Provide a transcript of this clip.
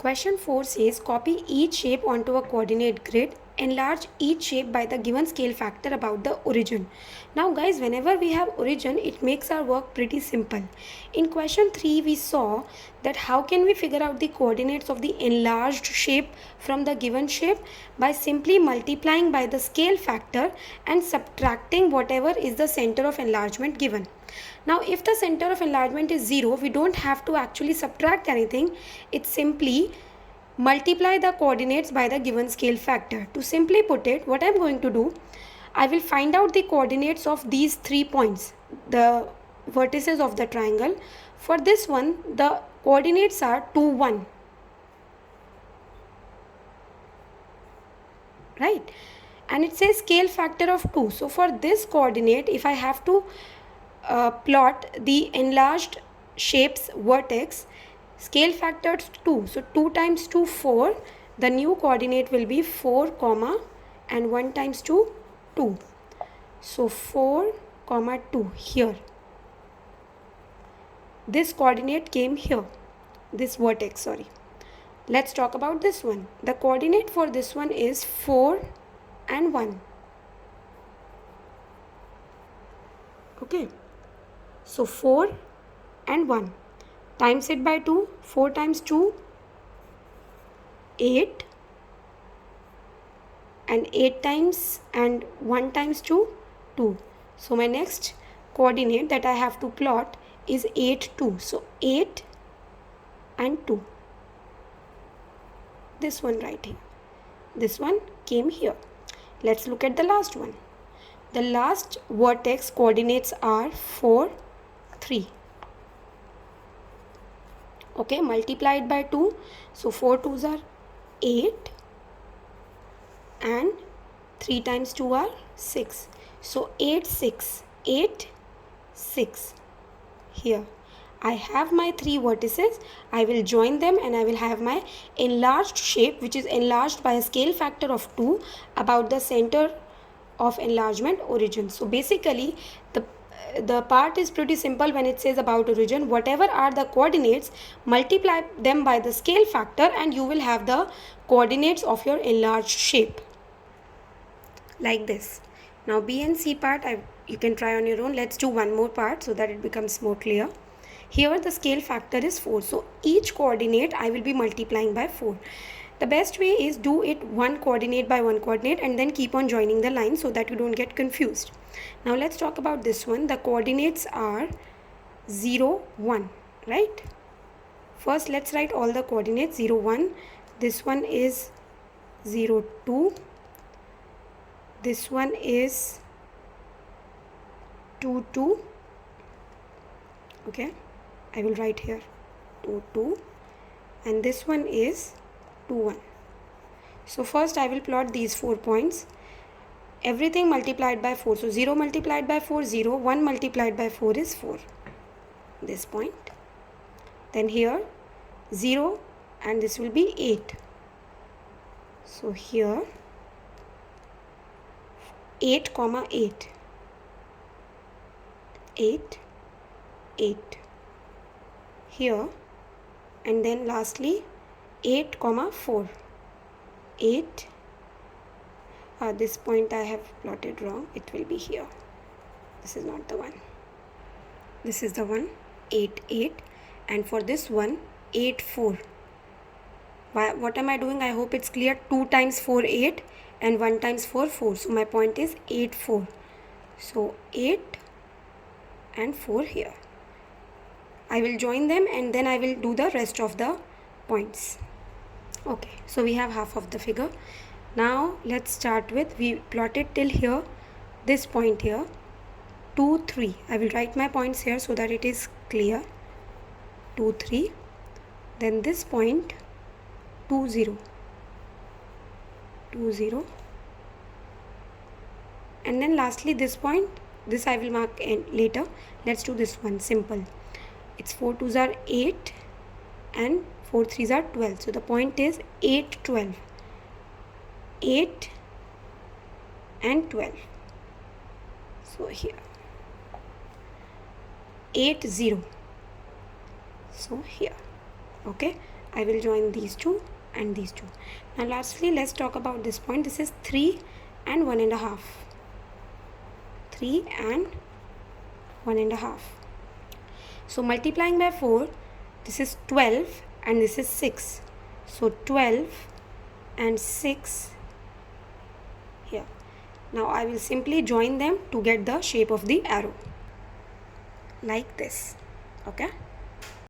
Question 4 says copy each shape onto a coordinate grid. Enlarge each shape by the given scale factor about the origin. Now guys, whenever we have origin, it makes our work pretty simple. In question 3, we saw that how can we figure out the coordinates of the enlarged shape from the given shape by simply multiplying by the scale factor and subtracting whatever is the center of enlargement given. Now if the center of enlargement is 0, we don't have to actually subtract anything. It's simply multiply the coordinates by the given scale factor. To simply put it, what I'm going to do, I will find out the coordinates of these 3 points, the vertices of the triangle. For this one, the coordinates are 2, 1. Right? And it says scale factor of 2. So for this coordinate, if I have to plot the enlarged shape's vertex, scale factor 2. So 2 times 2, 4. The new coordinate will be 4, comma, and 1 times 2, 2. So 4, comma 2 here. This coordinate came here. This vertex, sorry. Let's talk about this one. The coordinate for this one is 4 and 1. Okay. So 4 and 1. Times it by 2. 4 times 2, 8. And 8 times and 1 times 2, 2. So my next coordinate that I have to plot is 8, 2. So 8 and 2. This one right here. This one came here. Let's look at the last one. The last vertex coordinates are 4, 3. Okay, multiplied by 2. So 4 2s are 8 and 3 times 2 are 6. So 8, 6. 8, 6. Here. I have my 3 vertices. I will join them and I will have my enlarged shape, which is enlarged by a scale factor of 2 about the center of enlargement origin. So basically the part is pretty simple when it says about origin. Whatever are the coordinates, multiply them by the scale factor and you will have the coordinates of your enlarged shape. Like this. Now B and C part you can try on your own. Let's do one more part so that it becomes more clear. Here the scale factor is 4. So each coordinate I will be multiplying by 4. The best way is do it one coordinate by one coordinate and then keep on joining the line so that you don't get confused. Now let's talk about this one. The coordinates are 0, 1, right? First let's write all the coordinates. 0, 1. This one is 0, 2. This one is 2, 2. Okay. I will write here 2, 2, and this one is 2, 1. So first I will plot these 4 points. Everything multiplied by 4. So 0 multiplied by 4, 0. 1 multiplied by 4 is 4. This point. Then here 0 and this will be 8. So here 8, comma 8. 8, 8. Here and then lastly 8, comma 4. 8. This point I have plotted wrong. It will be here. This is not the one. This is the one. 8, 8. And for this one 8, 4. What am I doing? I hope it's clear. 2 times 4, 8. And 1 times 4, 4. So my point is 8, 4. So 8 and 4 here. I will join them and then I will do the rest of the points. Okay, so we have half of the figure. Now let's start with, we plotted till here, this point here, 2, 3. I will write my points here so that it is clear. 2, 3. Then this point 2, 0. 2, 0. And then lastly this point, this I will mark later. Let's do this one simple. It's 4 2s are 8 and 4 3s are 12. So the point is 8, 12. 8 and 12. So here 8, 0. So here. Okay. I will join these two and these two. Now lastly, let's talk about this point. This is 3 and 1.5. 3 and 1.5. So multiplying by 4, this is 12 and this is 6. So 12 and 6 here. Now I will simply join them to get the shape of the arrow like this. Okay.